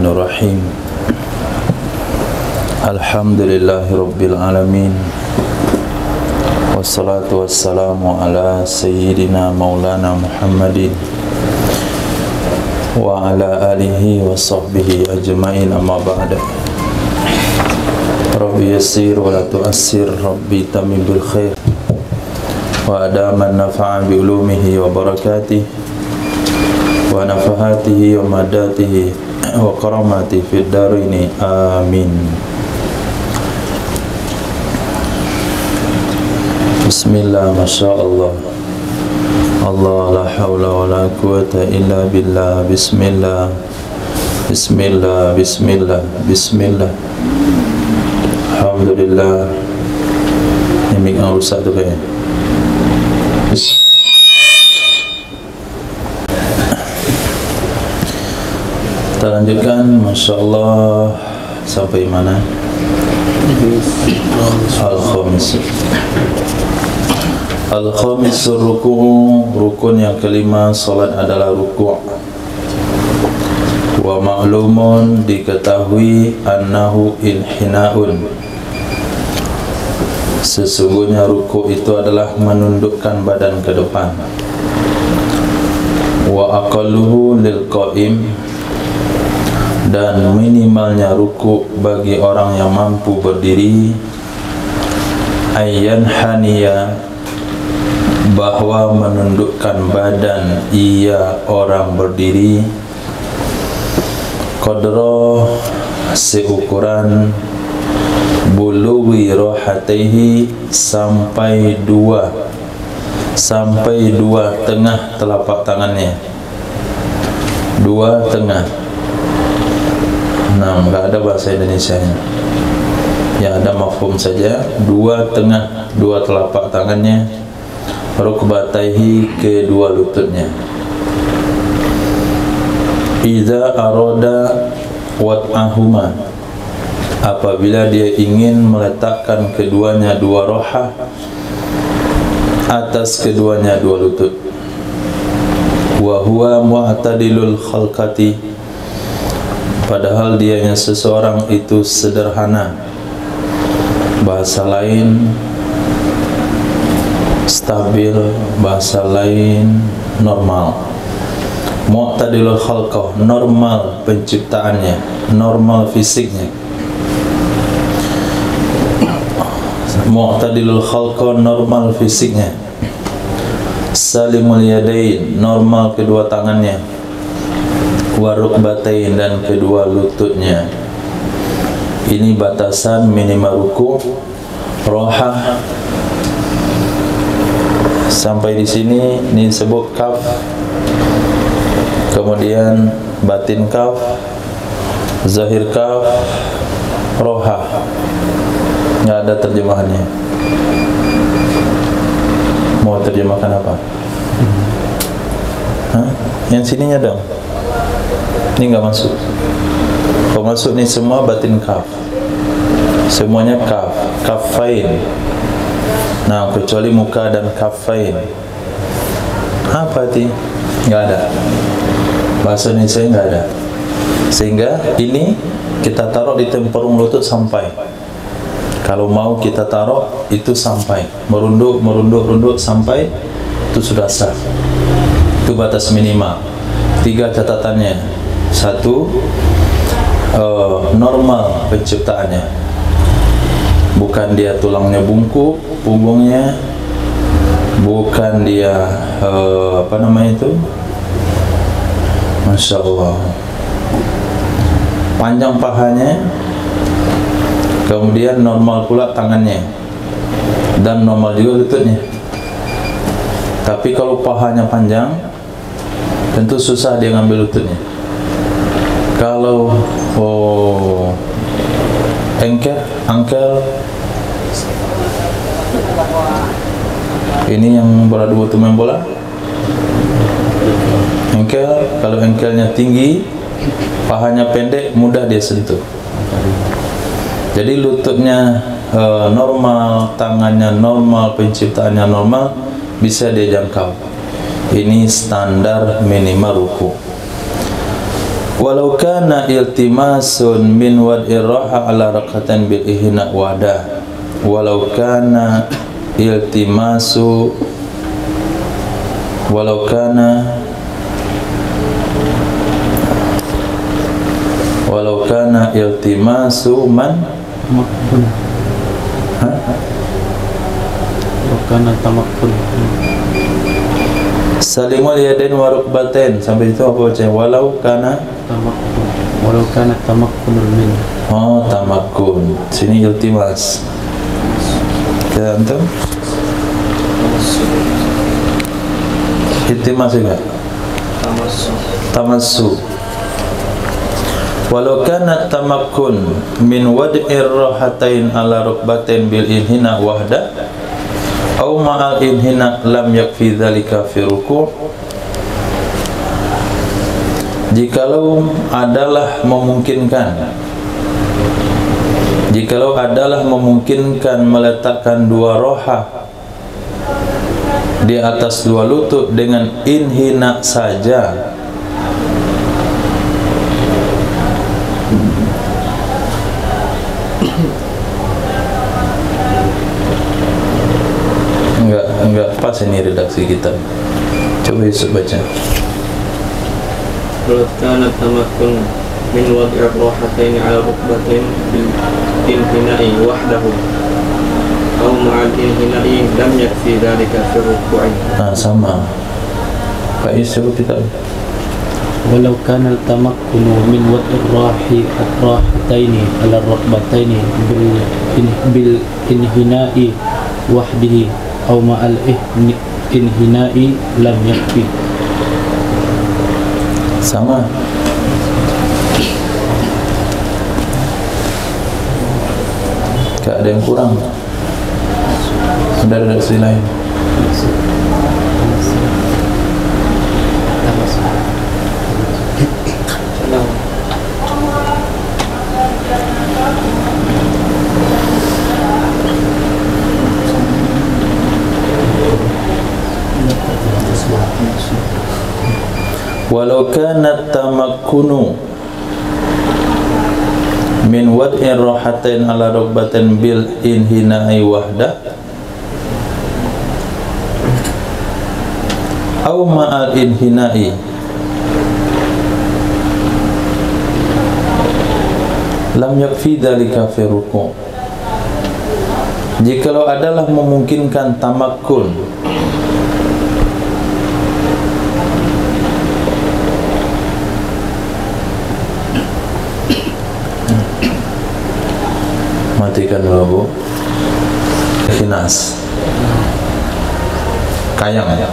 Bismillahirrahmanirrahim. Alhamdulillahirabbil alamin. Wassalatu wassalamu ala sayyidina maulana Muhammadin wa ala alihi wa sahbihi ajma'in, amma ba'da. Rabbi yassir wa la tu'assir, Rabbi tamim bil khair wa adaman nafa'a bi ulumihi wa barakatihi wa nafahatihi wa madatihi wa karamati fid darini, amin. Bismillah, Masya Allah, Allah la hawla wa la quwata illa billah. Bismillah, Bismillah, Bismillah, Bismillah. Alhamdulillah. Ini mic yang rusak tu kayaknya. Kita lanjutkan, Masya Allah, sampai mana? Al-Khamis. Al-Khamisur ruku', rukun yang kelima salat adalah ruku'. Wa ma'lumun, diketahui, annahu inhina'un, sesungguhnya ruku' itu adalah menundukkan badan ke depan. Wa aqalluhu lil qa'im, dan minimalnya ruku' bagi orang yang mampu berdiri, ayyan haniya, bahwa menundukkan badan ia orang berdiri, qadra, seukuran, bulughi rohataihi, sampai dua tengah telapak tangannya. Dua tengah. Nah, enggak ada bahasa Indonesianya. Ya, ada mafhum saja. Dua tengah, dua telapak tangannya, rukbataihi, kedua lututnya. Idza arada wat'ahuma, apabila dia ingin meletakkan keduanya dua rohah atas keduanya dua lutut. Wa huwa mu'tadilul khalqati, padahal dianya seseorang itu sederhana. Bahasa lain stabil, bahasa lain normal. Mu'tadilul khalqah, normal penciptaannya, normal fisiknya. Mu'tadilul khalqah, normal fisiknya. Salimul yadain, normal kedua tangannya. Warukbatain, dan kedua lututnya. Ini batasan minimal ruku', rohah. Sampai di sini ini disebut kaf, kemudian batin kaf, zahir kaf, rohah. Nggak ada terjemahannya. Mau terjemahkan apa? Hah? Yang sininya dong. Ini nggak masuk. Kalau masuk nih semua batin kaf, semuanya kaf, kafain. Nah, kecuali muka dan kafain. Apa arti? Nggak ada. Bahasa Indonesia nggak ada. Sehingga ini kita taruh di tempurung lutut sampai. Kalau mau kita taruh itu sampai, merunduk sampai, itu sudah sah. Itu batas minimal. 3 catatannya. 1, normal penciptaannya, bukan dia tulangnya bungkuk, punggungnya, bukan dia apa namanya itu, Masya Allah, panjang pahanya, kemudian normal pula tangannya, dan normal juga lututnya. Tapi kalau pahanya panjang, tentu susah dia ngambil lututnya. Kalau angkel, ini yang bola dua tuh main bola. Engkel, kalau engkelnya tinggi, pahanya pendek, mudah dia sentuh. Jadi lututnya normal, tangannya normal, penciptaannya normal, bisa dia jangkau. Ini standar minimal ruku'. Walau kana iltimasun min wad'ir raha ala raqatan bil ihna wada. Walau kana iltimasu walau kana iltimasu man tamakkun. Walau kana tamakkun. Salimul yadain wa rukbatain, sampai itu apa baca? Walau kana Tamakkun. Walau kana tamakkunul min. oh tamakkun, sini iltimas. Kita antum iltimas juga tamassu. Walau kana tamakkun min wad'ir rahatain ala rukbatain bil inhina wahda au ma'al inhina lam yakfi dzalika fi ruku'. Jikalau adalah memungkinkan meletakkan dua roha di atas dua lutut dengan inhina saja, enggak pas ini redaksi kita. Coba Yusuf baca. Walau kana tamakkun min wad'ir rahataini 'ala rukbatain bil inhina'i wahdahu aw ma'al inhina'i lam yakfi dzalika fi ruku'i. Sama Pak Yusuf kita. Walau kana tamakkunu min wad'ir rahataini ala rukbataini bil inhina'i wahdihi aw ma'al inhina'i lam yakfi. Sama. Gak ada yang kurang. Sudah ada redaksi lain. Walau kana tamakkunu min wad'ir rahatain ala rukbatain bil inhina'i wahda au ma'al inhina'i lam yakfi dzalika fi ruku'. Jikalau adalah memungkinkan tamakkun matikan dulu Bu. Khinas kayang ya.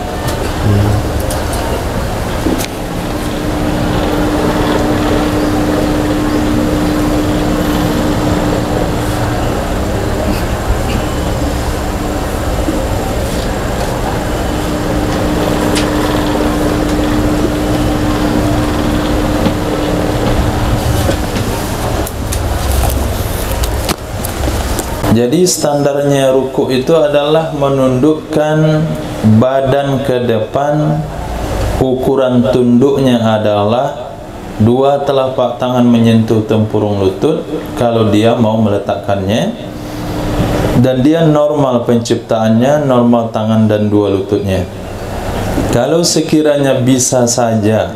Jadi standarnya ruku itu adalah menundukkan badan ke depan. Ukuran tunduknya adalah dua telapak tangan menyentuh tempurung lutut kalau dia mau meletakkannya, dan dia normal penciptaannya, normal tangan dan dua lututnya. Kalau sekiranya bisa saja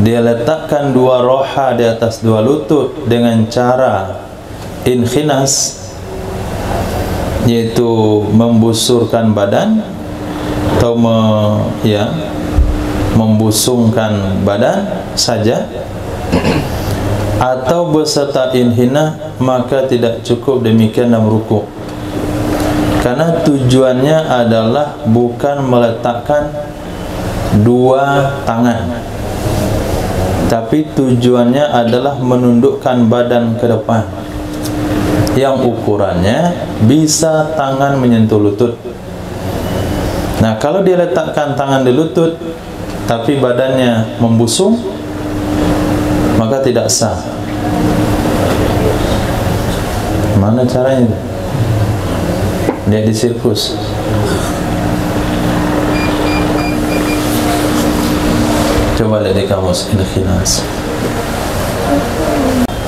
dia letakkan dua roha di atas dua lutut dengan cara inkhinas, yaitu membusurkan badan atau membusungkan badan saja, atau beserta inhina, maka tidak cukup demikian dalam ruku'. Karena tujuannya adalah bukan meletakkan dua tangan, tapi tujuannya adalah menundukkan badan ke depan, yang ukurannya bisa tangan menyentuh lutut. Nah, kalau dia letakkan tangan di lutut tapi badannya membusung, maka tidak sah. Mana caranya? Lihat di sirkus. Coba lihat di kamus Al-Khinas.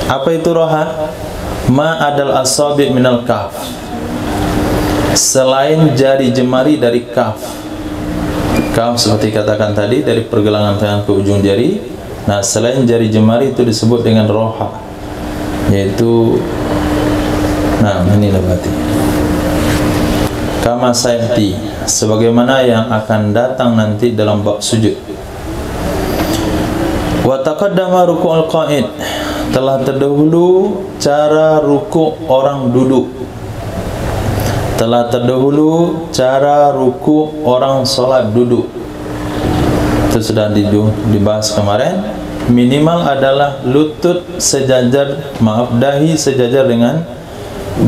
Apa itu roha? Ma adal asabi' minal kaf, selain jari jemari dari kaf. Kaf seperti katakan tadi, dari pergelangan tangan ke ujung jari. Nah, selain jari jemari itu disebut dengan roha, yaitu, nah inilah berarti kama sayati, sebagaimana yang akan datang nanti dalam bab sujud. Wa taqaddama ruku'ul qa'id, telah terdahulu cara ruku' orang duduk. Telah terdahulu cara ruku' orang solat duduk. Itu sudah dibahas kemarin. Minimal adalah lutut sejajar, dahi sejajar dengan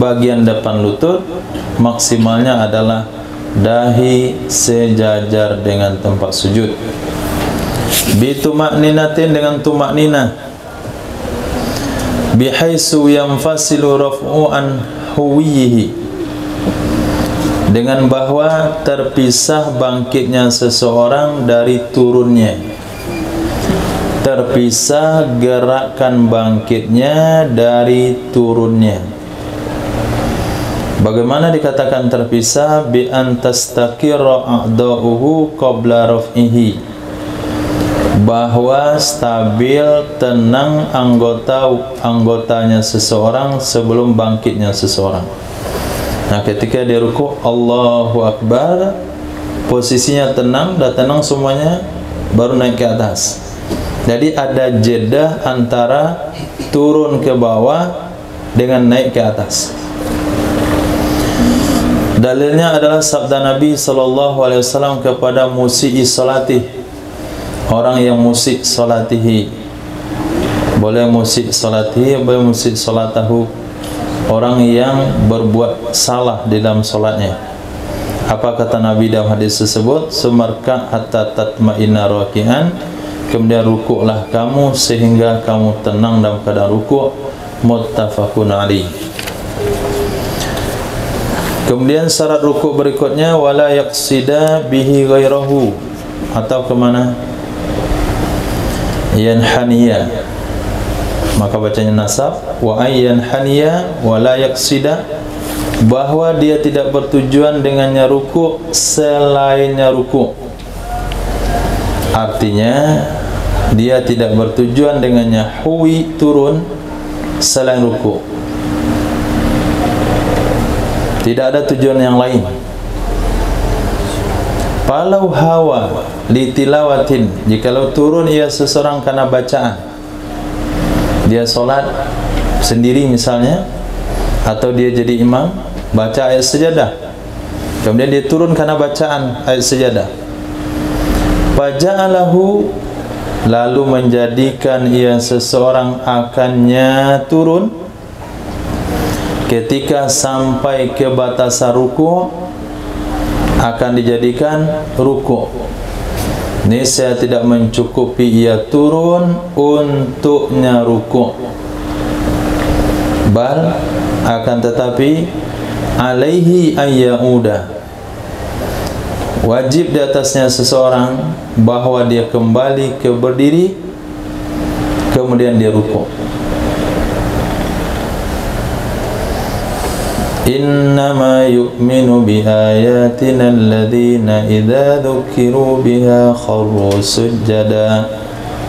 bagian depan lutut. Maksimalnya adalah dahi sejajar dengan tempat sujud. Bitumakninatin, dengan tumakninah. Bihaisu yanfasilu raf'u an huwiyihi, dengan bahwa terpisah bangkitnya seseorang dari turunnya. Terpisah gerakan bangkitnya dari turunnya. Bagaimana dikatakan terpisah? Bi an tastaqirra a'dha'uhu qabla raf'ihi, bahwa stabil, tenang anggotanya seseorang sebelum bangkitnya seseorang. Nah, ketika dia ruku', Allahu Akbar, posisinya tenang, dah tenang semuanya, baru naik ke atas. Jadi ada jeda antara turun ke bawah dengan naik ke atas. Dalilnya adalah sabda Nabi SAW kepada musi'i salatih, orang yang musik salatihi. Boleh musik salatihi, boleh musik salatahu, orang yang berbuat salah di dalam solatnya. Apa kata Nabi dalam hadis tersebut? Sumarka hatta tatma'inna raki'an, kemudian rukuklah kamu sehingga kamu tenang dalam keadaan rukuk. Muttafaqun alaih. Kemudian syarat rukuk berikutnya, wala yaqsida bihi ghairahu, atau kemana? Yanhaniya, maka bacanya nasab. Wa ayyanhaniya wala yaqsida, bahwa dia tidak bertujuan dengannya ruku selainnya ruku. Artinya dia tidak bertujuan dengannya huwi, turun, selain ruku. Tidak ada tujuan yang lain. Palau hawa litilawatin, jikalau turun ia seseorang karena bacaan, dia solat sendiri misalnya, atau dia jadi imam baca ayat sejadah, kemudian dia turun karena bacaan ayat sejadah. Faja'alahu, lalu menjadikan ia seseorang akannya turun ketika sampai ke batasan ruku', akan dijadikan ruku'. Ini saya tidak mencukupi ia turun untuknya ruku', bal akan tetapi alaihi ayyauda, wajib di atasnya seseorang bahwa dia kembali ke berdiri, kemudian dia ruku'. Innama yu'minu biayatina alladhina idza dzukiru biha kharru sujada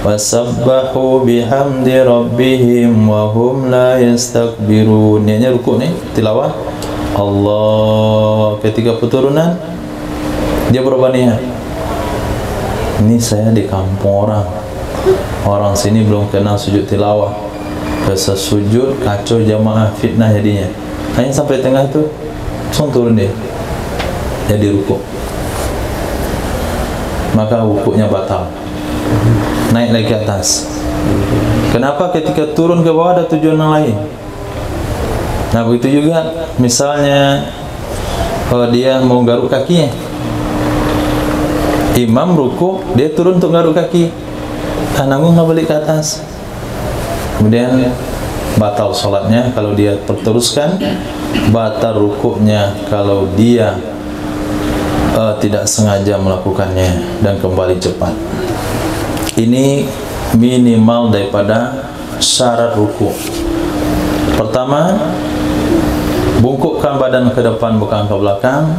wasabbahu bihamdi rabbihim wa hum la yastakbirun. Niatnya rukuk nih, tilawah Allah. Ketika perturunan dia berubah niat. Ini saya di kampung orang sini belum kenal sujud tilawah. Biasa sujud kacau jamaah, fitnah jadinya. Hanya sampai tengah itu langsung turun dia, jadi rukuk. Maka rukuknya batal, naik lagi ke atas. Kenapa? Ketika turun ke bawah ada tujuan yang lain. Nah begitu juga misalnya kalau dia mau garuk kakinya, imam rukuk, dia turun untuk garuk kaki, nanggunglah balik ke atas, kemudian batal sholatnya kalau dia teruskan, batal rukuknya kalau dia tidak sengaja melakukannya dan kembali cepat. Ini minimal daripada syarat ruku. Pertama, bungkukkan badan ke depan bukan ke belakang.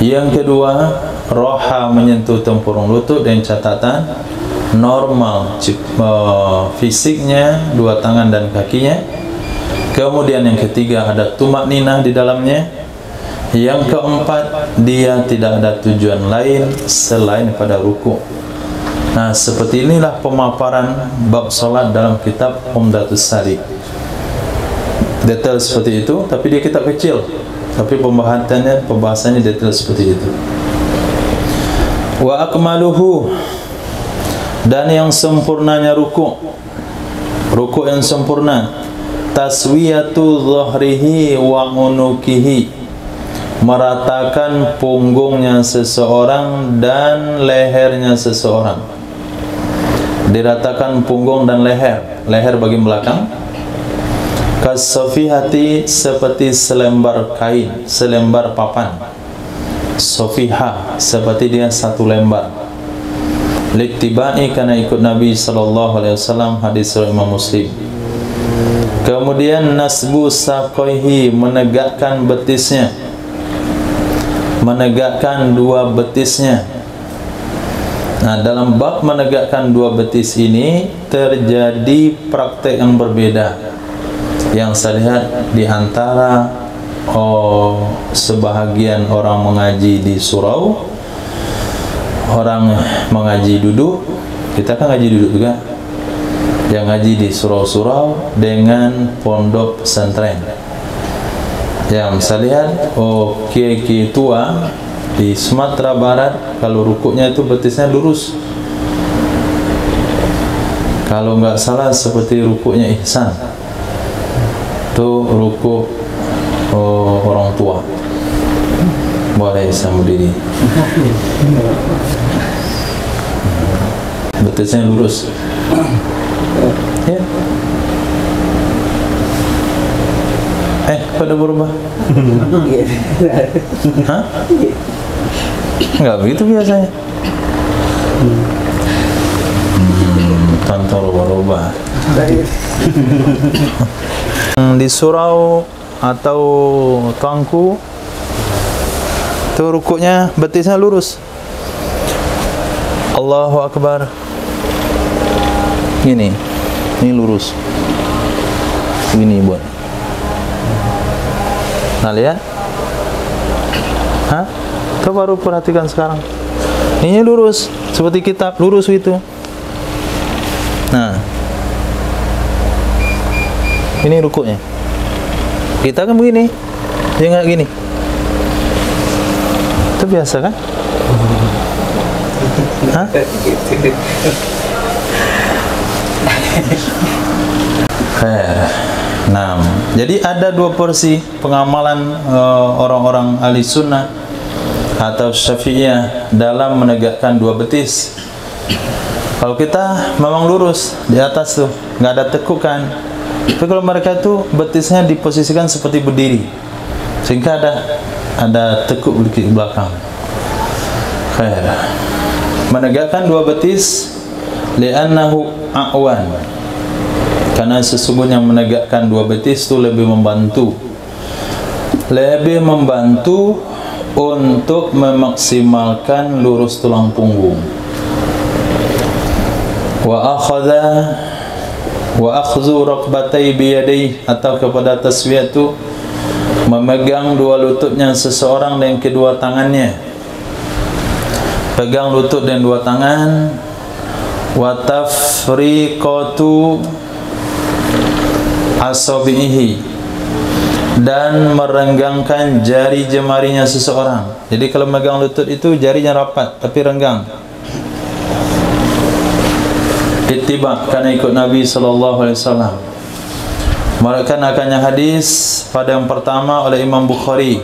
Yang kedua, roha menyentuh tempurung lutut dengan catatan normal fisiknya, dua tangan dan kakinya. Kemudian yang ketiga, ada tumak ninah di dalamnya. Yang keempat, dia tidak ada tujuan lain selain pada ruku. Nah, seperti inilah pemaparan bab salat dalam kitab Umdatus Salik. Detail seperti itu, tapi dia kitab kecil, tapi pembahasannya detail seperti itu. Wa akmaluhu, dan yang sempurnanya ruku yang sempurna, taswiyatu dhahrihi wa unukihi, meratakan punggungnya seseorang dan lehernya seseorang. Diratakan punggung dan leher bagian belakang. Kasofihati, seperti selembar kain, selembar papan. Sofiha, seperti dia satu lembar. Littibai, karena ikut Nabi SAW, hadis Imam Muslim. Kemudian nasbu saqaihi, menegakkan betisnya, menegakkan dua betisnya. Nah, dalam bab menegakkan dua betis ini terjadi praktek yang berbeda. Yang saya lihat di antara sebahagian orang mengaji di surau, orang mengaji duduk. Kita kan ngaji duduk juga. Yang ngaji di surau-surau dengan pondok pesantren. Yang saya lihat, kiai-kiai tua di Sumatera Barat, kalau rukuknya itu betisnya lurus. Kalau nggak salah seperti rukuknya Ihsan, itu rukuk orang tua. Boleh Ihsan berdiri, betisnya lurus. Ya. Pada berubah? Hah? Enggak begitu biasanya. Tanpa rubah-rubah. Di surau atau tuangku, itu rukuknya betisnya lurus. Allahu Akbar. Ini lurus. Ini buat. Nah, lihat. Hah? Itu baru perhatikan sekarang. Ini lurus, seperti kitab lurus itu. Nah, ini rukuknya. Kita kan begini, dia nggak gini. Itu biasa kan? Hah? Nah, jadi ada dua porsi pengamalan orang-orang ahli sunnah atau syafi'iyah dalam menegakkan dua betis. Kalau kita memang lurus di atas tuh, nggak ada tekukan. Tapi kalau mereka tuh betisnya diposisikan seperti berdiri, sehingga ada tekuk di belakang. Menegakkan dua betis, li'annahu a'wan, karena sesungguhnya menegakkan dua betis itu lebih membantu untuk memaksimalkan lurus tulang punggung. Wa akhdhu raqbatai biyadai, atau kepada taswiyah itu memegang dua lututnya seseorang dengan kedua tangannya. Pegang lutut dengan dua tangan. Wa tafriqatu asabihi, dan merenggangkan jari jemarinya seseorang. Jadi kalau megang lutut itu jarinya rapat tapi renggang. Ittiba, karena ikut Nabi SAW. Mereka akannya hadis pada yang pertama oleh Imam Bukhari.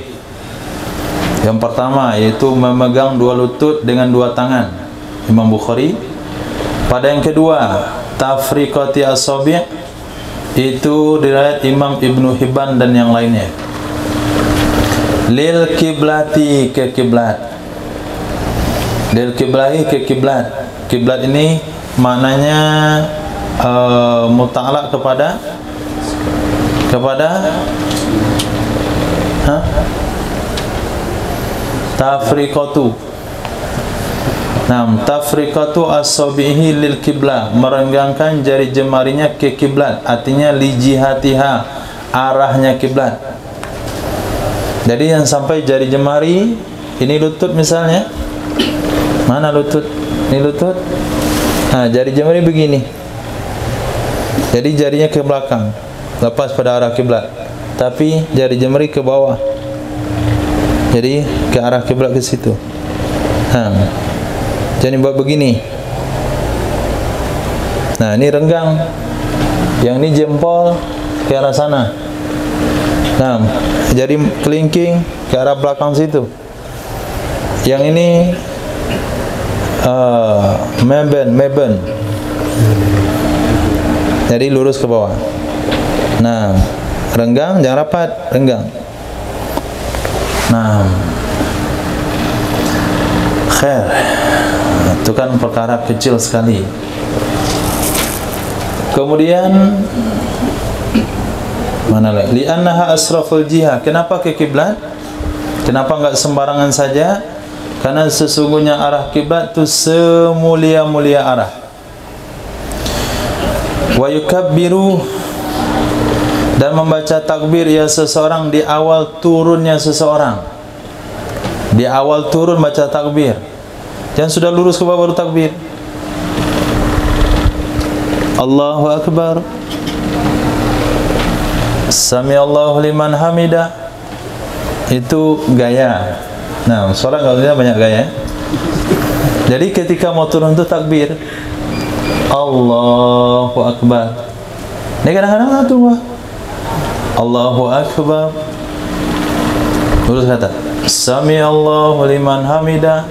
Yang pertama yaitu memegang dua lutut dengan dua tangan, Imam Bukhari. Pada yang kedua, tafriqati asabi', itu diriwayat Imam Ibnu Hibban dan yang lainnya. Lil kiblati, ke kiblat. Lil kiblati, ke kiblat. kiblat ini maknanya muta'alaq kepada tafriqatu. Tafriqatu as-sabihi lil kiblah, merenggangkan jari jemarinya ke kiblat, artinya li jihatiha, arahnya kiblat. Jadi yang sampai jari jemari, ini lutut misalnya. Mana lutut? Ini lutut. Jari jemari begini. Jadi jarinya ke belakang, lepas pada arah kiblat. Tapi jari jemari ke bawah. Jadi ke arah kiblat ke situ. Jadi buat begini. Nah, ini renggang. Yang ini jempol ke arah sana. Nah, jadi kelingking ke arah belakang situ. Yang ini meben. Jadi lurus ke bawah. Nah, renggang, jangan rapat, renggang. Nah, khair. Itu kan perkara kecil sekali. Kemudian mana lagi? Li'annaha asraful jihah. Kenapa ke kiblat? Kenapa enggak sembarangan saja? Karena sesungguhnya arah kiblat itu semulia-mulia arah. Wa yukabbiru, dan membaca takbir ya seseorang di awal turunnya seseorang. Di awal turun baca takbir. Jangan sudah lurus ke bawah baru takbir. Allahu Akbar, Sami Allahu liman hamidah. Itu gaya. Nah, sholat kalau banyak gaya. Jadi ketika mau turun itu takbir Allahu Akbar. Ini kadang-kadang tuh Allahu Akbar, terus kata Sami Allahu liman hamidah,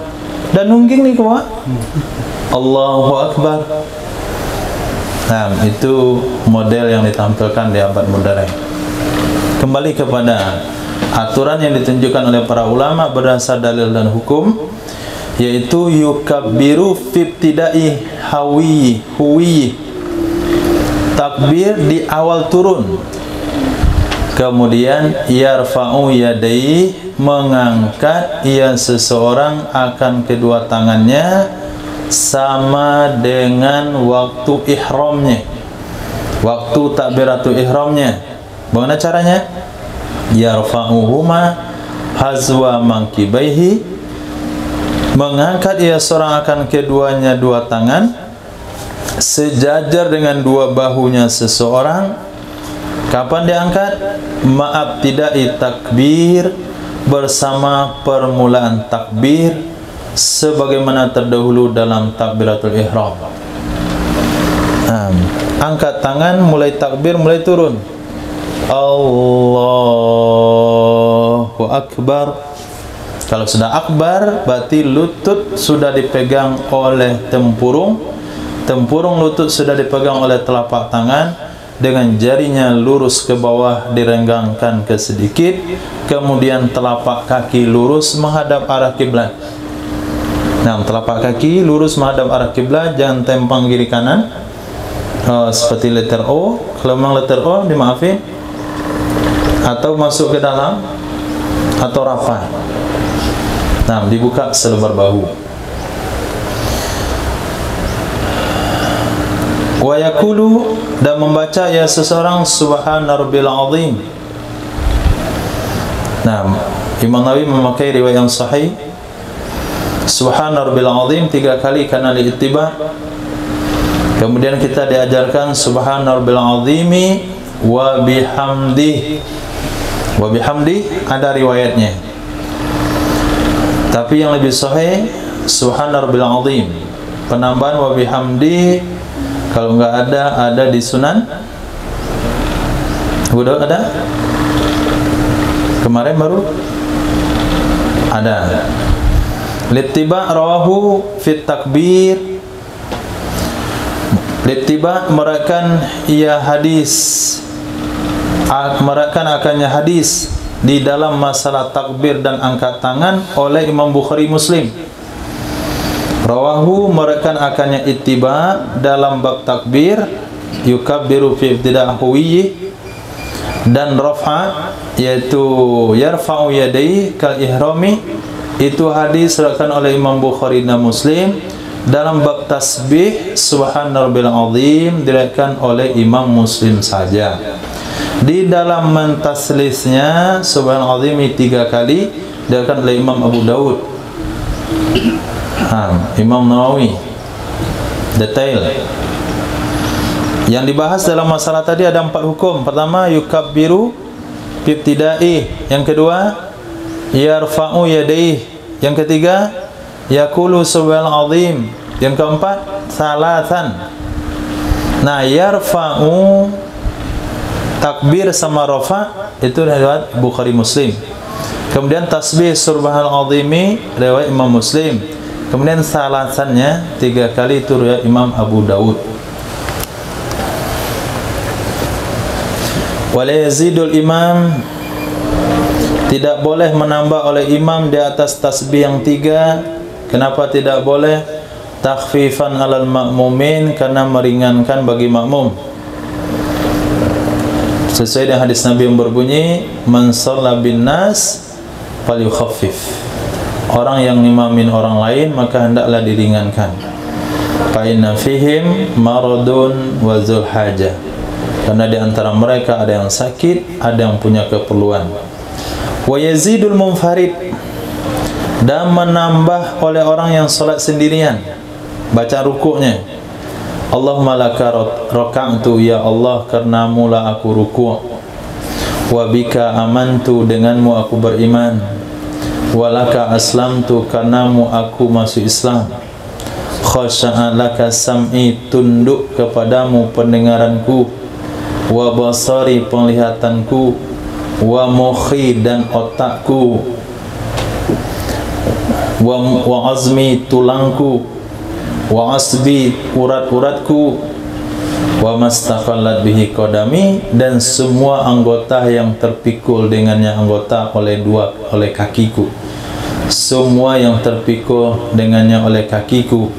dan nungging nih kau Allahu Akbar. Nah, itu model yang ditampilkan di abad modern. Kembali kepada aturan yang ditunjukkan oleh para ulama berdasar dalil dan hukum, yaitu yukabbiru fibtidai huwi, takbir di awal turun. Kemudian yarfa'u yadai, mengangkat ia seseorang akan kedua tangannya sama dengan waktu ihramnya, waktu takbiratul ihramnya. Bagaimana caranya? Yarfa'uhuma hazwa mankibaihi, mengangkat ia seorang akan keduanya dua tangan sejajar dengan dua bahunya seseorang. Kapan diangkat? Ma'abtidai takbir, bersama permulaan takbir, sebagaimana terdahulu dalam takbiratul ihram. Angkat tangan, mulai takbir, mulai turun. Allahu Akbar. Kalau sudah akbar, berarti lutut sudah dipegang oleh tempurung. Tempurung lutut sudah dipegang oleh telapak tangan. Dengan jarinya lurus ke bawah, direnggangkan ke sedikit. Kemudian telapak kaki lurus menghadap arah kiblat. Nah, telapak kaki lurus menghadap arah kiblat, jangan tempang kiri kanan. Seperti letter O. Kalau memang letter O, dimaafin. Atau masuk ke dalam, atau rapat. Nah, dibuka selebar bahu. Wa yakulu, dan membaca ya seseorang subhana rabbil azim. Nah, Imam Nawawi memakai riwayat yang sahih subhana rabbil azim 3 kali karena li'ittiba. Kemudian kita diajarkan subhana rabbil azimi wa bihamdi. Wa bihamdi ada riwayatnya, tapi yang lebih sahih subhana rabbil azim. Penambahan wa bihamdi kalau enggak ada di Sunan Abu Daud ada? Kemarin baru ada. Littiba rawahu fit takbir. Littiba merakan ia hadis, merakan akannya hadis di dalam masalah takbir dan angkat tangan oleh Imam Bukhari Muslim. Rawahu merekan akannya ittiba dalam bab takbir, yukabbiru fi ibtida'ahwi, dan rafa yaitu yarfa'u yadayhi kal ihrami, itu hadis diriwayatkan oleh Imam Bukhari dan Muslim. Dalam bab tasbih subhana rabbil azim diriwayatkan oleh Imam Muslim saja. Di dalam mentaslisnya subhanal azim 3 kali diriwayatkan oleh Imam Abu Daud, Imam Nawawi. Detail yang dibahas dalam masalah tadi ada 4 hukum. Pertama, yukabbiru ibtida'i. Yang kedua, yarfa'u yadayhi. Yang ketiga, yaqulu subhanal azim. Yang keempat, salatan. Nah, yarfa'u takbir sama rafa itu riwayat Bukhari Muslim. Kemudian tasbih subhanal azimi riwayat Imam Muslim. Kemudian salatannya 3 kali itu riwayat Imam Abu Daud. Wala yazidul imam, tidak boleh menambah oleh imam di atas tasbih yang 3. Kenapa tidak boleh? Takhfifan alal ma'mumin, karena meringankan bagi makmum. Sesuai dengan hadis Nabi yang berbunyi, man shalla bin nas falyukhaffif. Orang yang imamin orang lain maka hendaklah diringankan. Fa inna fihim maradun wa zul hajah. Karena di antara mereka ada yang sakit, ada yang punya keperluan. Wa yazidul munfarid, dan menambah oleh orang yang salat sendirian baca rukuknya. Allahumma laka raka'tu, ya Allah karenamu lah aku ruku'. Wa bika amantu, denganmu aku beriman. Wa laka aslamtu, karenamu aku masuk Islam. Khasya'a laka sam'i, tunduk kepadamu pendengaranku. Wa basari, penglihatanku. Wa mukhi, dan otakku. Wa azmi, tulangku. Wa asbi, urat-uratku. Wa mastaqallat bihi qadami, dan semua anggota yang terpikul dengannya anggota oleh kakiku. Semua yang terpikul dengannya oleh kakiku.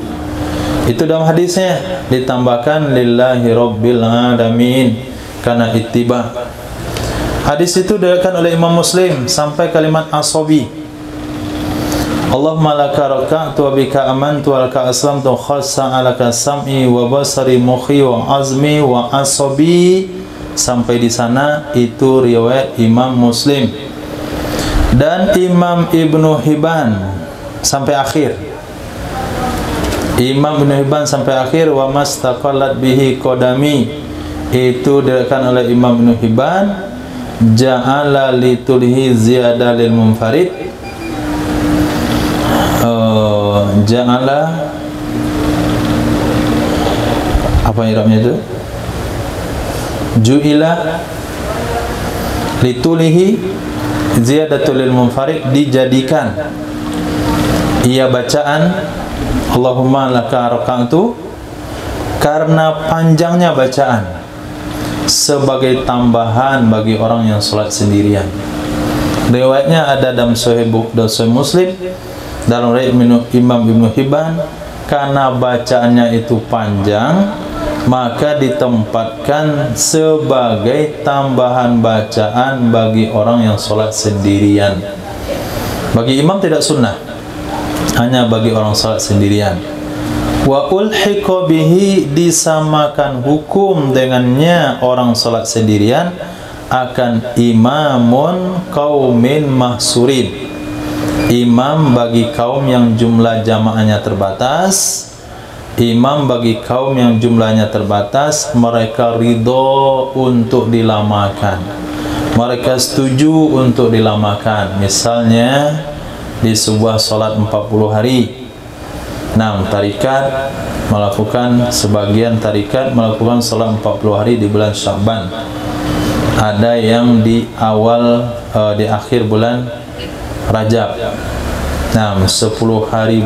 Itu dalam hadisnya. Ditambahkan lillahi rabbil alamin, karena ittiba. Hadis itu diriwayatkan oleh Imam Muslim sampai kalimat asabi. Allahumma laka raka'tu wa bika amantu wa laka aslamtu khassa alaka sam'i wa basari mukhi wa azmi wa asabi. Sampai di sana itu riwayat Imam Muslim. Dan Imam Ibnu Hibban sampai akhir. Imam Ibnu Hibban sampai akhir, wa mastaqallat bihi qadami, itu diriwayatkan oleh Imam Ibnu Hibban. Ja'ala litulhi ziyadah lil munfarid. Ja'ala, apa i'rabnya itu? Ju'ila litulihi ziyadatul lil munfarid, dijadikan ia bacaan Allahumma laka raka'tu, karena panjangnya bacaan, sebagai tambahan bagi orang yang sholat sendirian. Riwayatnya ada dalam Sahih Muslim, dalam riwayat Imam Ibnu Hibban, karena bacaannya itu panjang, maka ditempatkan sebagai tambahan bacaan bagi orang yang sholat sendirian. Bagi imam tidak sunnah, hanya bagi orang sholat sendirian. Wa ulhiqa bihi, disamakan hukum dengannya orang sholat sendirian akan imamun qaumin mahsurin, imam bagi kaum yang jumlah jamaahnya terbatas. Imam bagi kaum yang jumlahnya terbatas, mereka ridho untuk dilamakan, mereka setuju untuk dilamakan. Misalnya di sebuah sholat 40 hari, tarikat melakukan, sebagian tarikat melakukan sholat 40 hari di bulan Sya'ban. Ada yang di di akhir bulan Rajab. 10 hari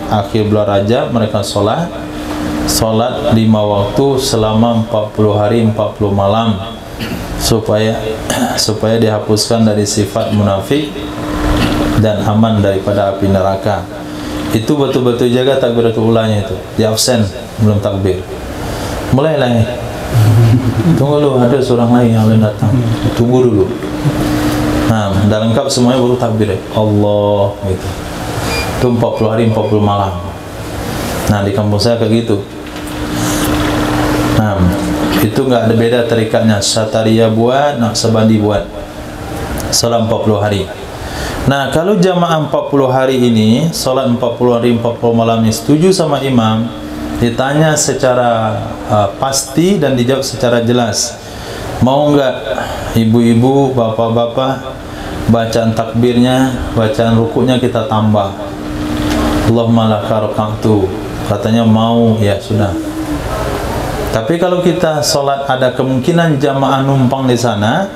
akhir bulan Rajab mereka sholat 5 waktu selama 40 hari 40 malam, supaya dihapuskan dari sifat munafik dan aman daripada api neraka. Itu betul-betul jaga takbiratul ulanya itu. Dia absen belum takbir. Mulailah. Tunggu dulu, ada seorang lain yang lain datang. Tunggu dulu. Nah, dah lengkap semuanya baru takbir. Allah gitu. Itu 40 hari 40 malam. Nah, di kampung saya kayak gitu. Nah, itu nggak ada beda tarikatnya. Syataria buat, Naqsabandi buat. Salat 40 hari. Nah, kalau jamaah 40 hari ini, salat 40 hari 40 malam ini setuju sama imam, ditanya secara pasti dan dijawab secara jelas. Mau enggak ibu-ibu, bapak-bapak, bacaan takbirnya, bacaan rukuknya kita tambah. Allahumma laka raka'tu. Katanya mau, ya sudah. Tapi kalau kita solat ada kemungkinan jamaah numpang di sana,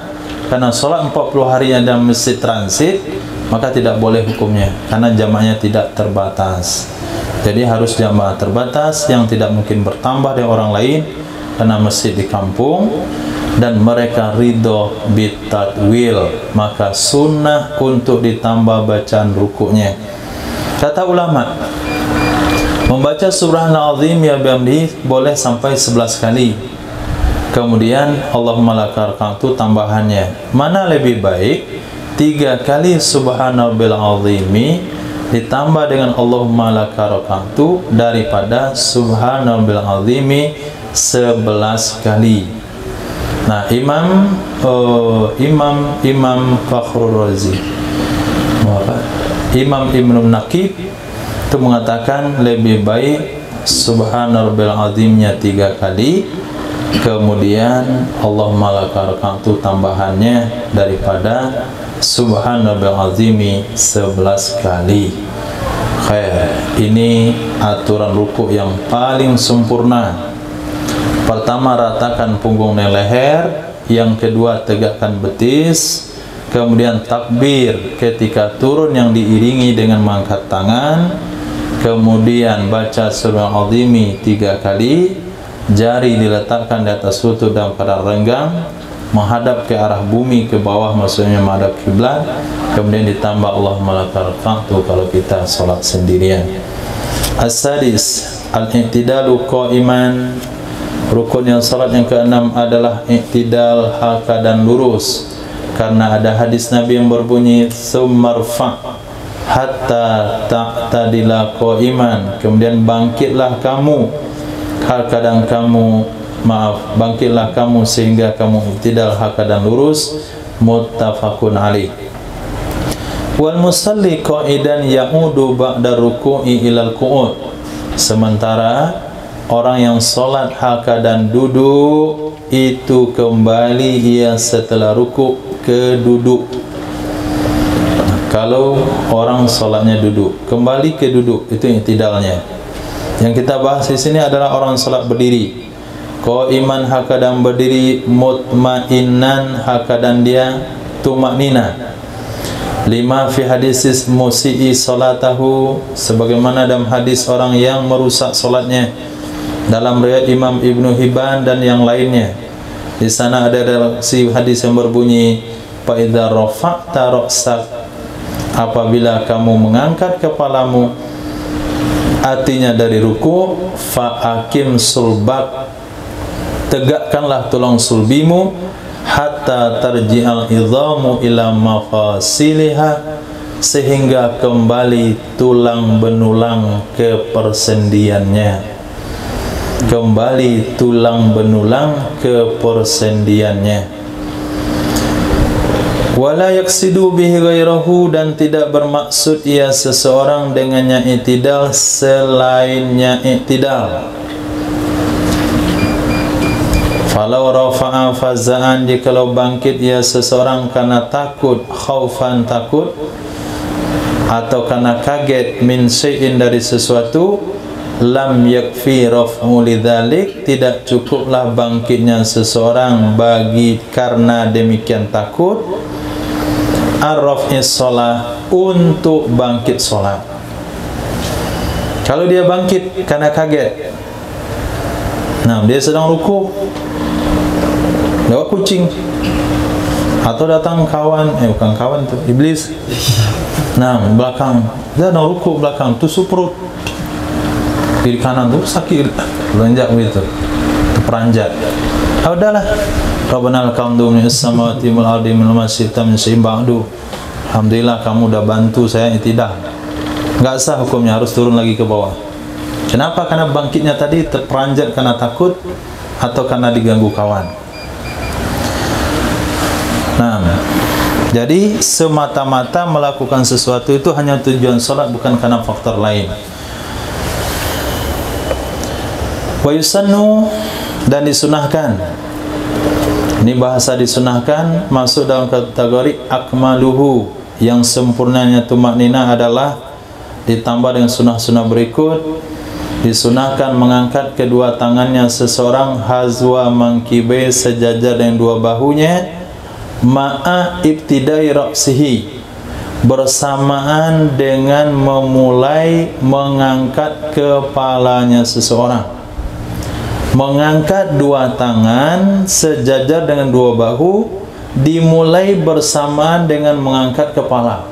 karena solat 40 hari ada masjid transit, maka tidak boleh hukumnya, karena jamaahnya tidak terbatas. Jadi harus jamaah terbatas yang tidak mungkin bertambah dengan orang lain, karena masjid di kampung dan mereka ridho bitatwil, maka sunnah untuk ditambah bacaan rukuknya. Kata ulama, membaca Subhanal Azim ya bihamdihi boleh sampai 11 kali. Kemudian Allahumma laka raka'tu tambahannya. Mana lebih baik? 3 kali Subhanal Azimi ditambah dengan Allahumma laka raka'tu daripada Subhanal Azimi 11 kali. Nah, Imam Fakhrul Razi, Imam Ibnu Naqib itu mengatakan lebih baik Subhanal Azimnya 3 kali, kemudian Allahumma laka raka'tu tambahannya daripada Subhanal Azimi 11 kali. Khair. Ini aturan rukuk yang paling sempurna. Pertama, ratakan punggung dan leher. Yang kedua, tegakkan betis. Kemudian takbir ketika turun yang diiringi dengan mengangkat tangan. Kemudian baca Subhanal Azimi 3 kali. Jari diletakkan di atas lutut dan pada renggang, menghadap ke arah bumi, ke bawah, maksudnya menghadap kiblat. Kemudian ditambah Allahumma laka raka'tu kalau kita salat sendirian. As-sadis al-i'tidalu qa'iman. Rukun yang salat yang ke-6 adalah i'tidal hal keadaan lurus, karena ada hadis Nabi yang berbunyi summarfa hatta ta'tadila qa'iman. Kemudian bangkitlah kamu hal keadaan kamu, bangkitlah kamu sehingga kamu i'tidal hal keadaan lurus. Muttafaqun alaih. Wal musalli qa'idan ya'udu ba'da ruku'i ilal qu'ud. Sementara orang yang solat hal keadaan duduk itu kembali ia setelah rukuk ke duduk. Kalau orang solatnya duduk, kembali ke duduk, itu i'tidalnya. Yang kita bahas di sini adalah orang solat berdiri. Qa'iman hal keadaan berdiri, mutma'innan hal keadaan dia tumaknina. 5 fi hadisis musi'i salatahu, sebagaimana dalam hadis orang yang merusak solatnya, dalam riwayat Imam Ibnu Hibban dan yang lainnya. Di sana ada si hadis yang berbunyi fa idza rafa'ta ra'sak, apabila kamu mengangkat kepalamu, artinya dari ruku, fa aqim sulbak, tegakkanlah tulang sulbimu, hatta tarji'al idhamu ila mafasiliha, sehingga kembali tulang benulang ke persendiannya. Kembali tulang benulang ke persendiannya. Wala yaksidu bihi ghairahu, dan tidak bermaksud ia seseorang dengannya i'tidal selainnya i'tidal. Falau rafa'a faza'an, jikalau bangkit ia seseorang karena takut, khaufan takut, atau karena kaget, min syai'in dari sesuatu, lam yakfi raf'u lidzalik, tidak cukuplah bangkitnya seseorang bagi karena demikian takut, ar-raf'is shalah, untuk bangkit solat. Kalau dia bangkit karena kaget, nah dia sedang ruku, lewat kucing, Atau datang kawan, bukan kawan tuh, iblis. Nah, belakang, dia nak rukuk belakang, tusuk perut. Kiri kanan tuh sakit, lonjak begitu, terperanjat. Udahlah. Rabbana lakal hamdu minas samawati wal ardi mimma syi'ta min syai'in ba'du. Alhamdulillah kamu dah bantu saya i'tidal. Enggak sah hukumnya, harus turun lagi ke bawah. Kenapa? Karena bangkitnya tadi terperanjat karena takut atau karena diganggu kawan. Nah, jadi semata-mata melakukan sesuatu itu hanya tujuan salat, bukan karena faktor lain. Wa yusannu, dan disunahkan. Ini bahasa disunahkan masuk dalam kategori akmaluhu, yang sempurnanya tumaknina adalah ditambah dengan sunah-sunah berikut. Disunahkan mengangkat kedua tangannya seseorang hazwa mangkibe, sejajar dengan dua bahunya, ma'a ibtidai ra'sihi, bersamaan dengan memulai mengangkat kepalanya seseorang. Mengangkat dua tangan sejajar dengan dua bahu dimulai bersamaan dengan mengangkat kepala.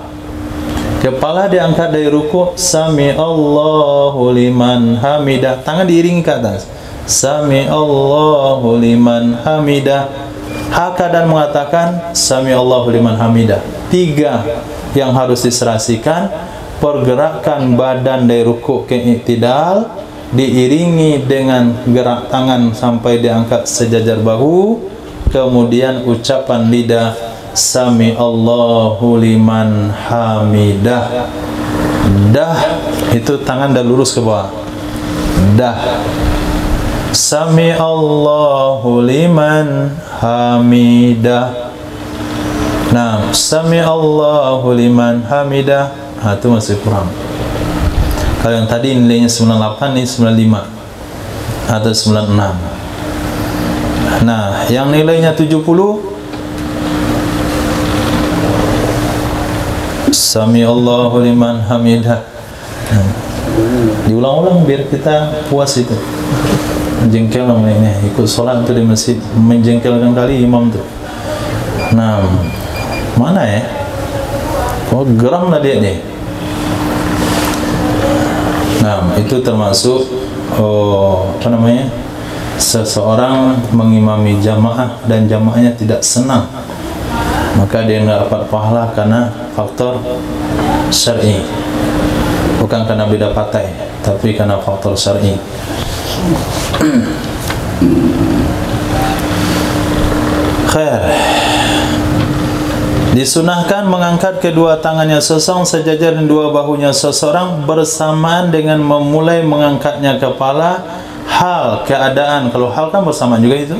Kepala diangkat dari rukuk, sami Allahu liman hamidah, tangan diiringi ke atas, sami Allahu liman hamidah. Hakadan mengatakan sami Allahu liman hamidah. Tiga yang harus diserasikan: pergerakan badan dari rukuk ke i'tidal, diiringi dengan gerak tangan sampai diangkat sejajar bahu, kemudian ucapan lidah sami Allahu liman hamidah. Dah itu tangan dah lurus ke bawah. Dah sami Allahu liman hamidah. Nah, sami Allahu liman hamidah, itu masih kurang. Kalau yang tadi nilainya 98, ini 95 atau 96. Nah, yang nilainya 70, sami Allahu liman hamidah. Diulang-ulang biar kita puas itu. Menjengkel namanya, ikut solat tu di masjid, menjengkelkan kali imam tu. Nah, mana ya? Oh, geram lah dia ni. Nah, itu termasuk seseorang mengimami jamaah dan jamaahnya tidak senang, maka dia tidak dapat pahala karena faktor syar'i, bukan karena beda partai, tapi karena faktor syar'i. Khair. Disunahkan mengangkat kedua tangannya seseorang sejajar dengan dua bahunya seseorang bersamaan dengan memulai mengangkatnya kepala, hal keadaan, kalau hal kan bersamaan juga itu,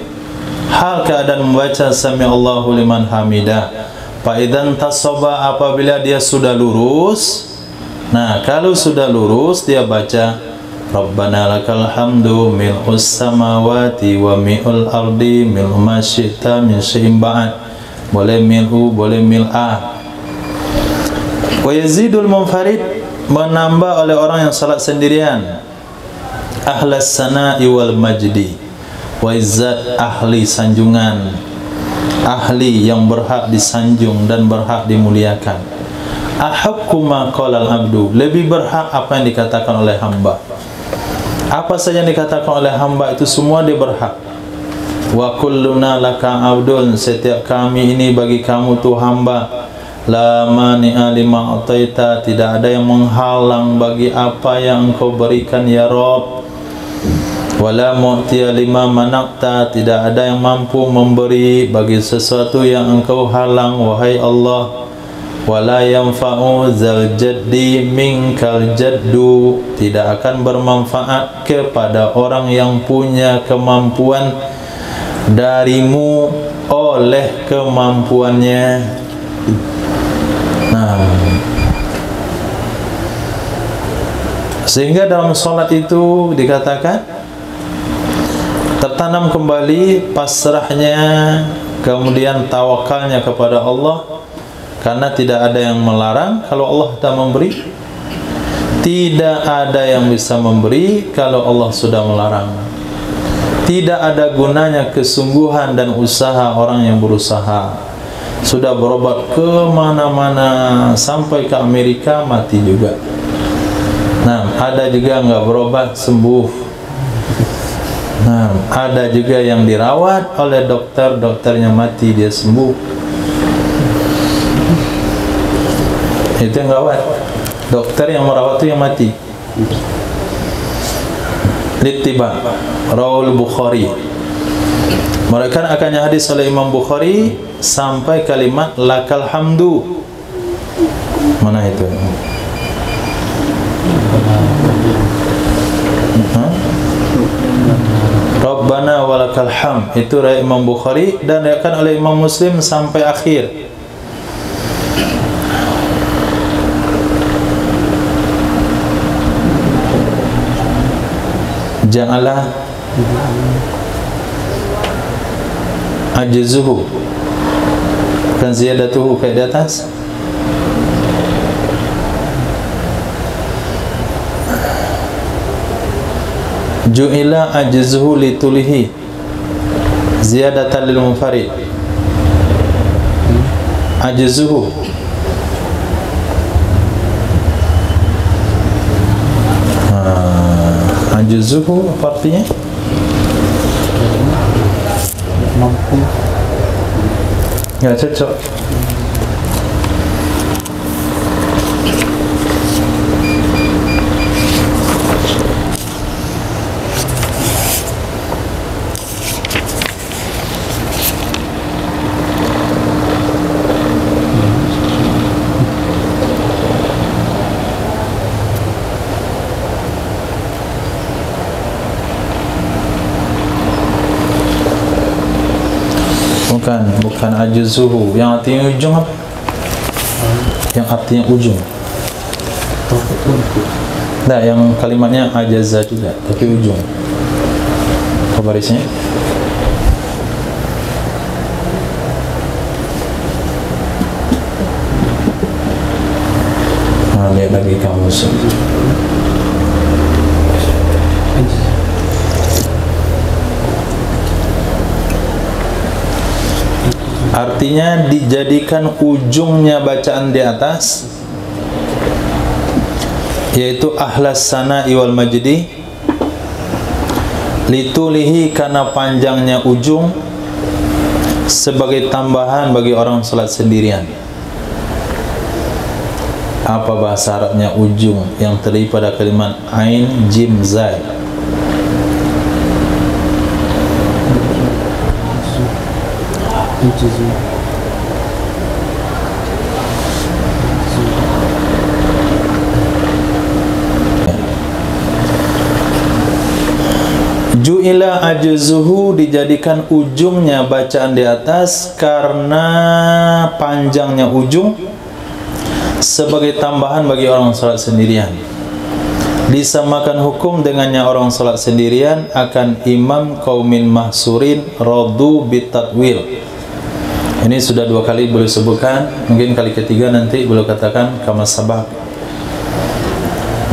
hal keadaan membaca sami Allahu liman hamidah. Fa idzan tasaba, apabila dia sudah lurus. Nah, kalau sudah lurus dia baca Rabbana lakal hamdu mil'us samawati wa mil'ul ardi mil'u ma syi'ta min syai'in ba'd. Boleh mil'u, boleh mil'a. Wa yazidul munfarid, menambah oleh orang yang salat sendirian, ahlas sana'i wal majdi, wa izzat, ahli sanjungan, ahli yang berhak disanjung dan berhak dimuliakan. Ahaqqu ma qala al-abdu, lebih berhak apa yang dikatakan oleh hamba. Apa saja yang dikatakan oleh hamba itu semua dia berhak. Wa kulluna laka abdun, setiap kami ini bagi kamu tu hamba. La mani'a lima ataita, tidak ada yang menghalang bagi apa yang engkau berikan ya Rabb. Wala mu'tiya lima manaqta, tidak ada yang mampu memberi bagi sesuatu yang engkau halang wahai Allah. Wala yanfa'u zal jaddi minkal jaddu, tidak akan bermanfaat kepada orang yang punya kemampuan darimu oleh kemampuannya. Nah, sehingga dalam solat itu dikatakan tertanam kembali pasrahnya, kemudian tawakalnya kepada Allah, karena tidak ada yang melarang kalau Allah tak memberi, tidak ada yang bisa memberi kalau Allah sudah melarang. Tidak ada gunanya kesungguhan dan usaha orang yang berusaha. sudah berobat ke mana-mana sampai ke Amerika, mati juga. Nah, ada juga enggak berobat sembuh. Nah, ada juga yang dirawat oleh dokter, dokternya mati, dia sembuh. Itu yang rawat. Dokter yang merawat itu yang mati. Littiba Rawal Bukhari. Mereka akannya hadis oleh Imam Bukhari sampai kalimat lakal hamdu. Mana itu? Rabbana walakal hamd. Itu riwayat Imam Bukhari dan diriwayatkan oleh Imam Muslim sampai akhir. Ja'ala ajzuhu kan ziyadatuhu kayak di atas. Ju'ila ajzuhu litulihi ziyadatan lil munfarid. Ajzuhu ajzuhu apa artinya? Mampu. Enggak cocok. Bukan ajzuhu. Yang artinya ujung apa? Yang artinya ujung. Nah, yang kalimatnya ajaza juga, tapi ujung. Apa barisnya? Nah, lihat lagi kamu. Artinya dijadikan ujungnya bacaan di atas, yaitu ahlas sana'i wal majdi, litulihi karena panjangnya ujung, sebagai tambahan bagi orang salat sendirian. Apa bahasa Arabnya ujung yang terdiri pada kalimat ain, jim, zai? Ju'ila ajzuhu dijadikan ujungnya bacaan di atas karena panjangnya ujung sebagai tambahan bagi orang salat sendirian. Disamakan hukum dengannya orang salat sendirian akan imam qaumin mahsurin radu bitatwil. Ini sudah dua kali boleh sebutkan, mungkin kali ketiga nanti boleh katakan kama sabaq.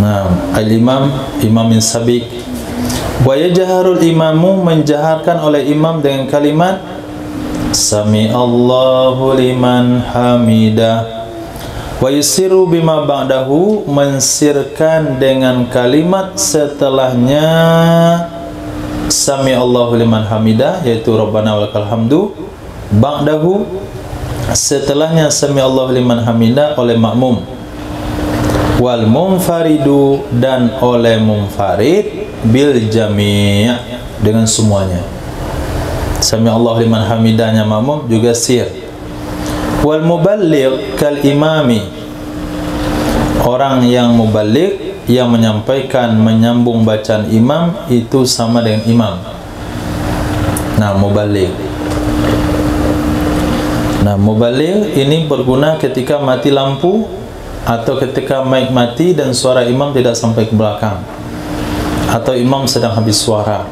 Nah, al-imam min sabiq. Wa yajharul imamu, menjaharkan oleh imam dengan kalimat Sami Allahu liman hamidah. Wa yusiru bima ba'dahu, mensirkan dengan kalimat setelahnya Sami Allahu liman hamidah, yaitu Rabbana walakal hamdu. Ba'dahu, setelahnya Sami Allahu liman hamidah oleh makmum. Wal munfaridu, dan oleh munfarid, bil jami', dengan semuanya. Sami Allahu liman hamidahnya makmum juga sir. Wal muballigh kal imami, orang yang muballigh, yang menyampaikan, menyambung bacaan imam, itu sama dengan imam. Nah, muballigh. Nah, muballigh ini berguna ketika mati lampu atau ketika mic mati dan suara imam tidak sampai ke belakang, atau imam sedang habis suara.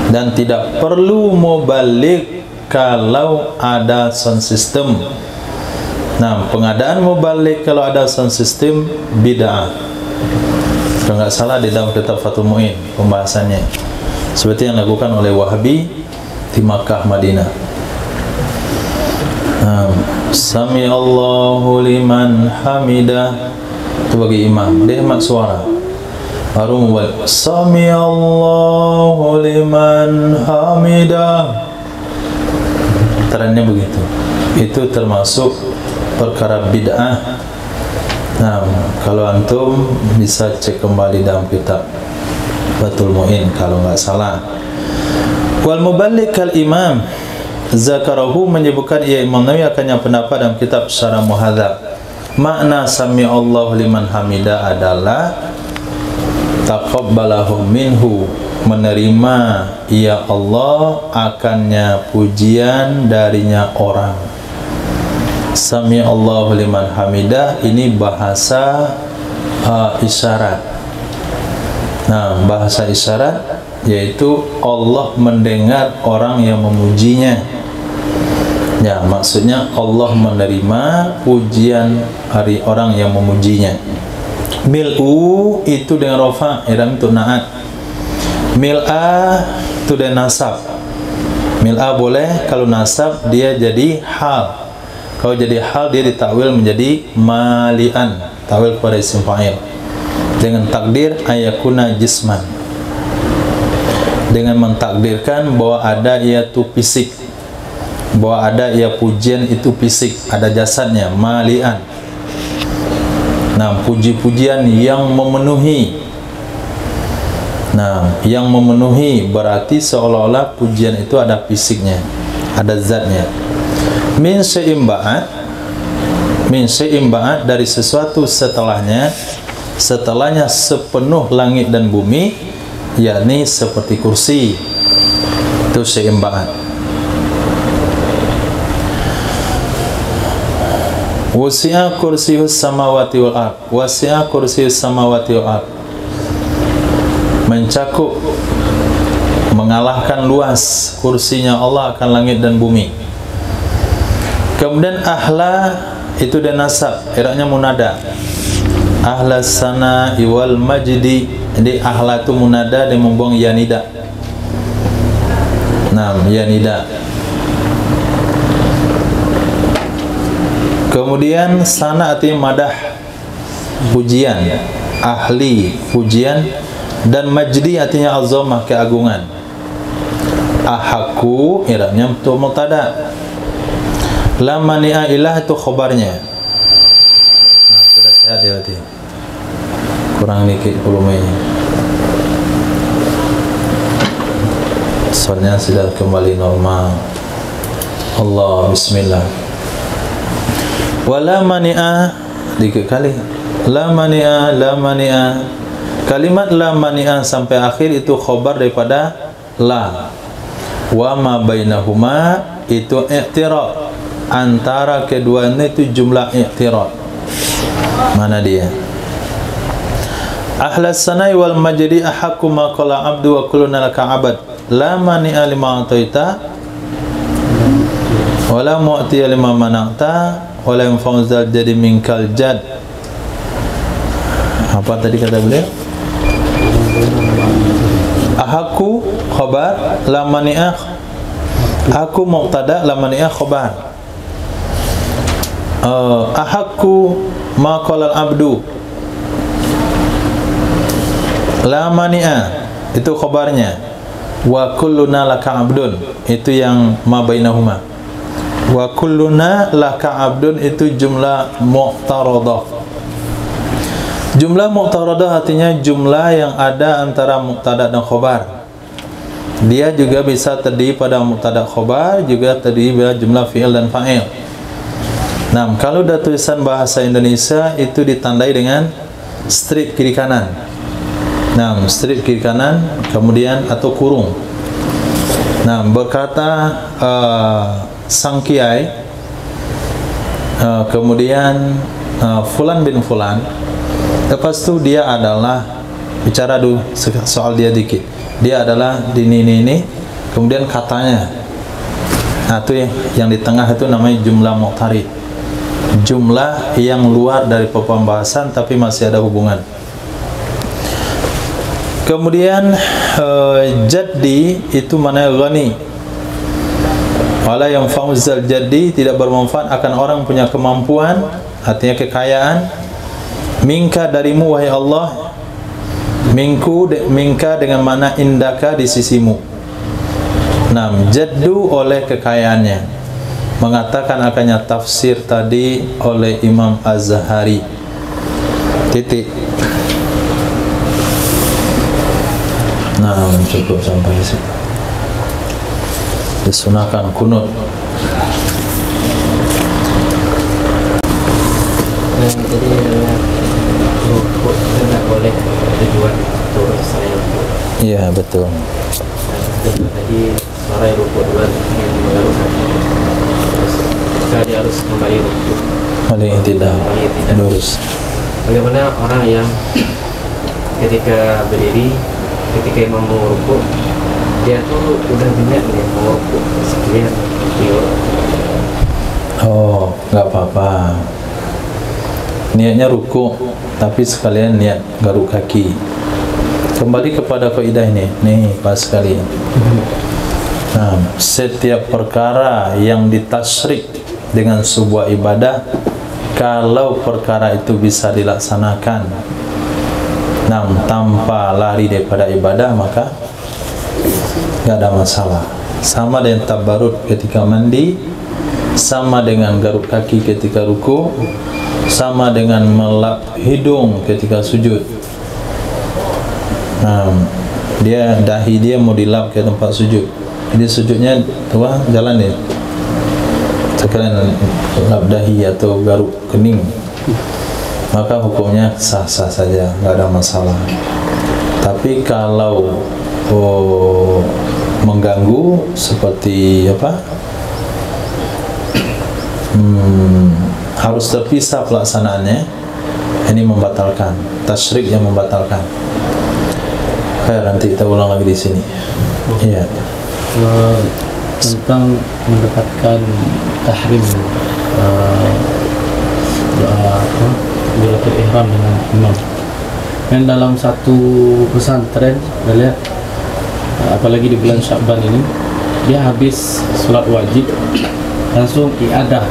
Dan tidak perlu muballigh kalau ada sound system. Nah, pengadaan muballigh kalau ada sound system bid'ah. Kalau nggak salah di dalam kitab Fathul Mu'in pembahasannya, seperti yang dilakukan oleh Wahabi di Makkah, Madinah. Sami Allahu liman hamidah, itu bagi imam, dia hemat suara. Baru membalik Sami Allahu liman hamidah, trennya begitu. Itu termasuk perkara bid'ah. Nah, kalau antum bisa cek kembali dalam kitab Fathul Mu'in kalau nggak salah. Wal muballigh kal imam zakarahu, menyebutkan ia Imam Nawawi akannya pendapat dalam kitab Syarah Muhadzab. Makna Sami Allahu liman hamidah adalah taqabbalahu minhu, menerima ia Allah akannya pujian darinya orang. Sami Allahu liman hamidah ini bahasa isyarat. Nah, bahasa isyarat yaitu Allah mendengar orang yang memujinya. Ya, maksudnya Allah menerima pujian dari orang yang memujinya. Mil'u itu dengan rafa, iram itu na'at. Mil'a itu dengan nasab. Mil'a boleh, kalau nasab dia jadi hal. Kalau jadi hal dia ditakwil menjadi malian, takwil kepada isim fa'il. Dengan takdir ayakuna jisman, dengan mentakdirkan bahwa ada iaitu fisik, bahwa ada ia pujian itu fisik, ada jasadnya, malian. Nah, puji-pujian yang memenuhi. Nah, yang memenuhi berarti seolah-olah pujian itu ada fisiknya, ada zatnya. Min seimba'at, min seimba'at dari sesuatu setelahnya, setelahnya sepenuh langit dan bumi, yakni seperti kursi. Itu seimba'at. Wasi'a kursiyus samawati wal ard, wasi'a kursiyus samawati wal ard, mencakup, mengalahkan luas kursinya Allah akan langit dan bumi. Kemudian ahla itu dan nasab, iraknya munada. Ahla sana iwal majdi, jadi ahla itu munada dan membuang yanida. Nah, yanida. Kemudian sana artinya madah, pujian, ahli, pujian, dan majdi artinya azamah, keagungan. Ahaku iraknya untuk mutada. La mani'a ilah itu khabarnya. Nah, sudah sehat ya berarti. Kurang dikit volumenya. Soalnya sudah kembali normal. Allah, bismillah. Wala mani'a, dikit kali. La mani'a, la mani'a. Kalimat la mani'a sampai akhir itu khabar daripada la. Wa ma bainahuma itu i'tirad. Antara keduanya itu jumlah i'tirad. Mana dia? Ahlas sanai wal majdi ahaqqu ma qala abdu wa kulluna laka abad. La mani'a lima ataita wa la mu'tiya lima mana'ta wa la yanfa'uzal jadi minkal jad. Apa tadi kata beliau? Ahaqqu khabar, la mani'a aku muqtada, la mani'a khabar. Ahaqqu ma qala al-abdu, la mani'a itu khabarnya, wa kulluna laka abdun itu yang ma bainahuma, wa kulluna laka abdun itu jumlah mu'taradah. Jumlah mu'taradah artinya jumlah yang ada antara muqtada dan khabar. Dia juga bisa terdiri pada muqtada khabar, juga terdiri pada jumlah fi'il dan fa'il. Nah, kalau ada tulisan bahasa Indonesia itu ditandai dengan strip kiri kanan. Nah, strip kiri kanan, kemudian atau kurung. Nah, berkata sang kiai, kemudian fulan bin fulan. Lepas itu dia adalah, bicara dulu soal dia dikit. Dia adalah ini, kemudian katanya. Nah, itu yang di tengah itu namanya jumlah mu'tarid. Jumlah yang luar dari pembahasan tapi masih ada hubungan. Kemudian jaddi itu mana ghani. Wala yanfa'u zal jaddi, tidak bermanfaat akan orang punya kemampuan, artinya kekayaan, minka darimu wahai Allah, minka dengan makna indaka di sisimu. Jaddu oleh kekayaannya. Mengatakan akannya tafsir tadi oleh Imam Az-Zahari. Titik. Cukup sampai di situ. Disunahkan kunut. Jadi rukuk tidak boleh tujuan turun saya rukuk. Iya, betul. Tadi suara rukuk dua yang mengaruhkan. Terus dia harus kembali rukuk. Paling tidak lurus. Bagaimana orang yang ketika berdiri, ketika imam mau rukuk, dia tuh udah niat nih mau rukuk sekalian dia. Oh, nggak apa-apa. Niatnya rukuk, tapi sekalian niat garuk kaki. Kembali kepada kaidah ini, nih pas sekali. Setiap perkara yang ditasyrik dengan sebuah ibadah, kalau perkara itu bisa dilaksanakan tanpa lari daripada ibadah, maka nggak ada masalah. Sama dengan tabarut ketika mandi, sama dengan garuk kaki ketika ruku, sama dengan melap hidung ketika sujud. Dahi dia mau dilap ke tempat sujud, jadi sujudnya tuah jalan ya, sekalian lap dahi atau garuk kening, maka hukumnya sah-sah saja, nggak ada masalah. Tapi kalau mengganggu seperti apa, harus terpisah pelaksanaannya, ini membatalkan, tasyrik yang membatalkan. Nanti kita ulang lagi di sini. Iya. Tentang mendapatkan tahrim takbiratul ihram dengan imam. Dan dalam satu pesantren, kita lihat, apalagi di bulan Sya'ban ini, dia habis sholat wajib langsung iadah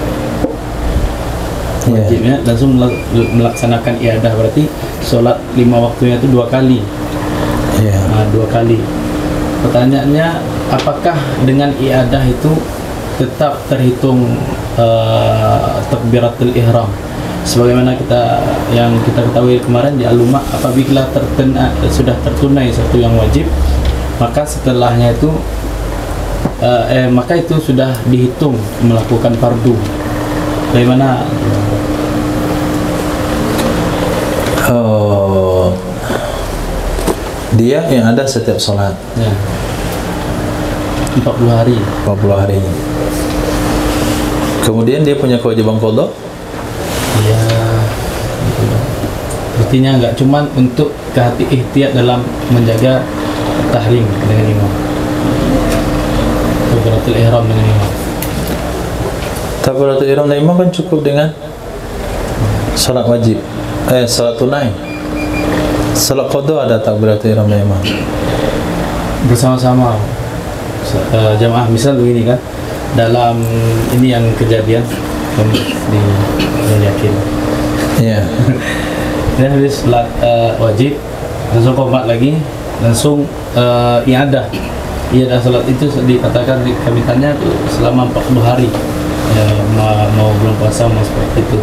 wajibnya, langsung melaksanakan iadah, berarti sholat 5 waktunya itu 2 kali. Dua kali. Pertanyaannya, apakah dengan iadah itu tetap terhitung takbiratul ihram? Sebagaimana yang kita ketahui kemarin di Al-Lumah, apabila sudah tertunai satu yang wajib, maka setelahnya itu maka itu sudah dihitung melakukan fardu. Bagaimana? Dia yang ada setiap sholat 40 hari. Kemudian dia punya kewajiban qadha. Iya. Artinya enggak cuman untuk ihtiyat dalam menjaga tahrim dengan imam. Takbiratul ihram dengan imam. Takbiratul ihram dengan imam kan cukup dengan salat wajib. Salat tunai. Salat qadha ada takbiratul ihram dengan imam. Bersama-sama jamaah, misal begini kan, dalam ini yang kejadian di yakin. Iya. Dan habis salat wajib langsung qomat lagi, langsung iadah salat itu dikatakan kami tanya selama 40 hari mau belum puasa mau seperti itu.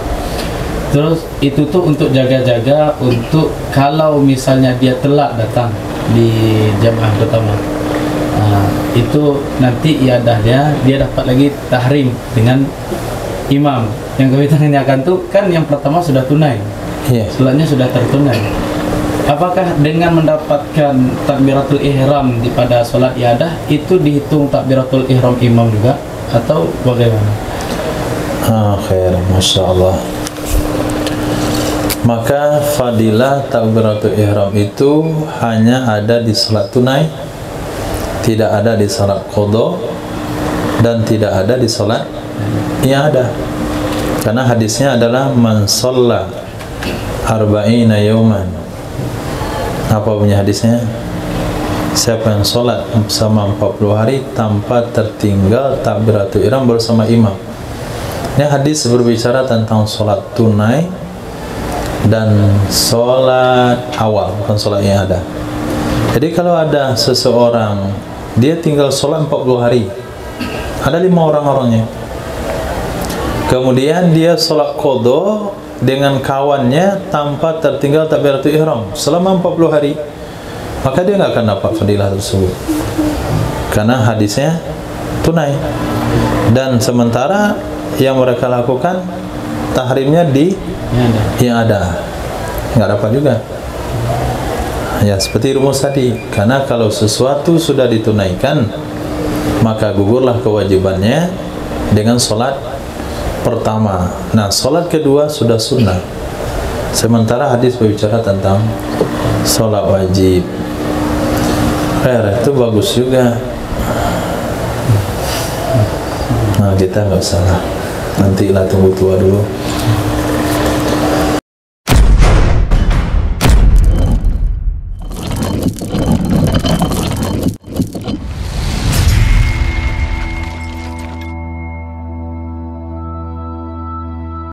Terus itu tuh untuk jaga-jaga, untuk kalau misalnya dia telat datang di jamaah pertama, itu nanti iadahnya dia dapat lagi tahrim dengan imam. Yang kami tanyakan tuh kan yang pertama sudah tunai, sholatnya sudah tertunai. Apakah dengan mendapatkan takbiratul ihram pada sholat iadah itu dihitung takbiratul ihram imam juga atau bagaimana? Khair, Masya Allah. Maka fadilah takbiratul ihram itu hanya ada di salat tunai, tidak ada di salat qadha, dan tidak ada di salat iadah. Karena hadisnya adalah man shalla arba'ina yawman. Apa punya hadisnya? siapa yang sholat sama 40 hari tanpa tertinggal takbiratul ihram bersama imam. Ini hadis berbicara tentang sholat tunai dan sholat awal, bukan sholat yang ada. Jadi kalau ada seseorang dia tinggal sholat 40 hari, ada 5 orang-orangnya, kemudian dia sholat qadha dengan kawannya tanpa tertinggal takbiratul ihram selama 40 hari, maka dia nggak akan dapat fadilah tersebut karena hadisnya tunai. Dan sementara yang mereka lakukan tahrimnya di yang ada, nggak dapat juga. Ya seperti rumus tadi, karena kalau sesuatu sudah ditunaikan maka gugurlah kewajibannya dengan sholat pertama. Nah, sholat kedua sudah sunnah. Sementara hadis berbicara tentang sholat wajib. Itu bagus juga. Nah, kita nggak usah lah. Nantilah tunggu tua dulu.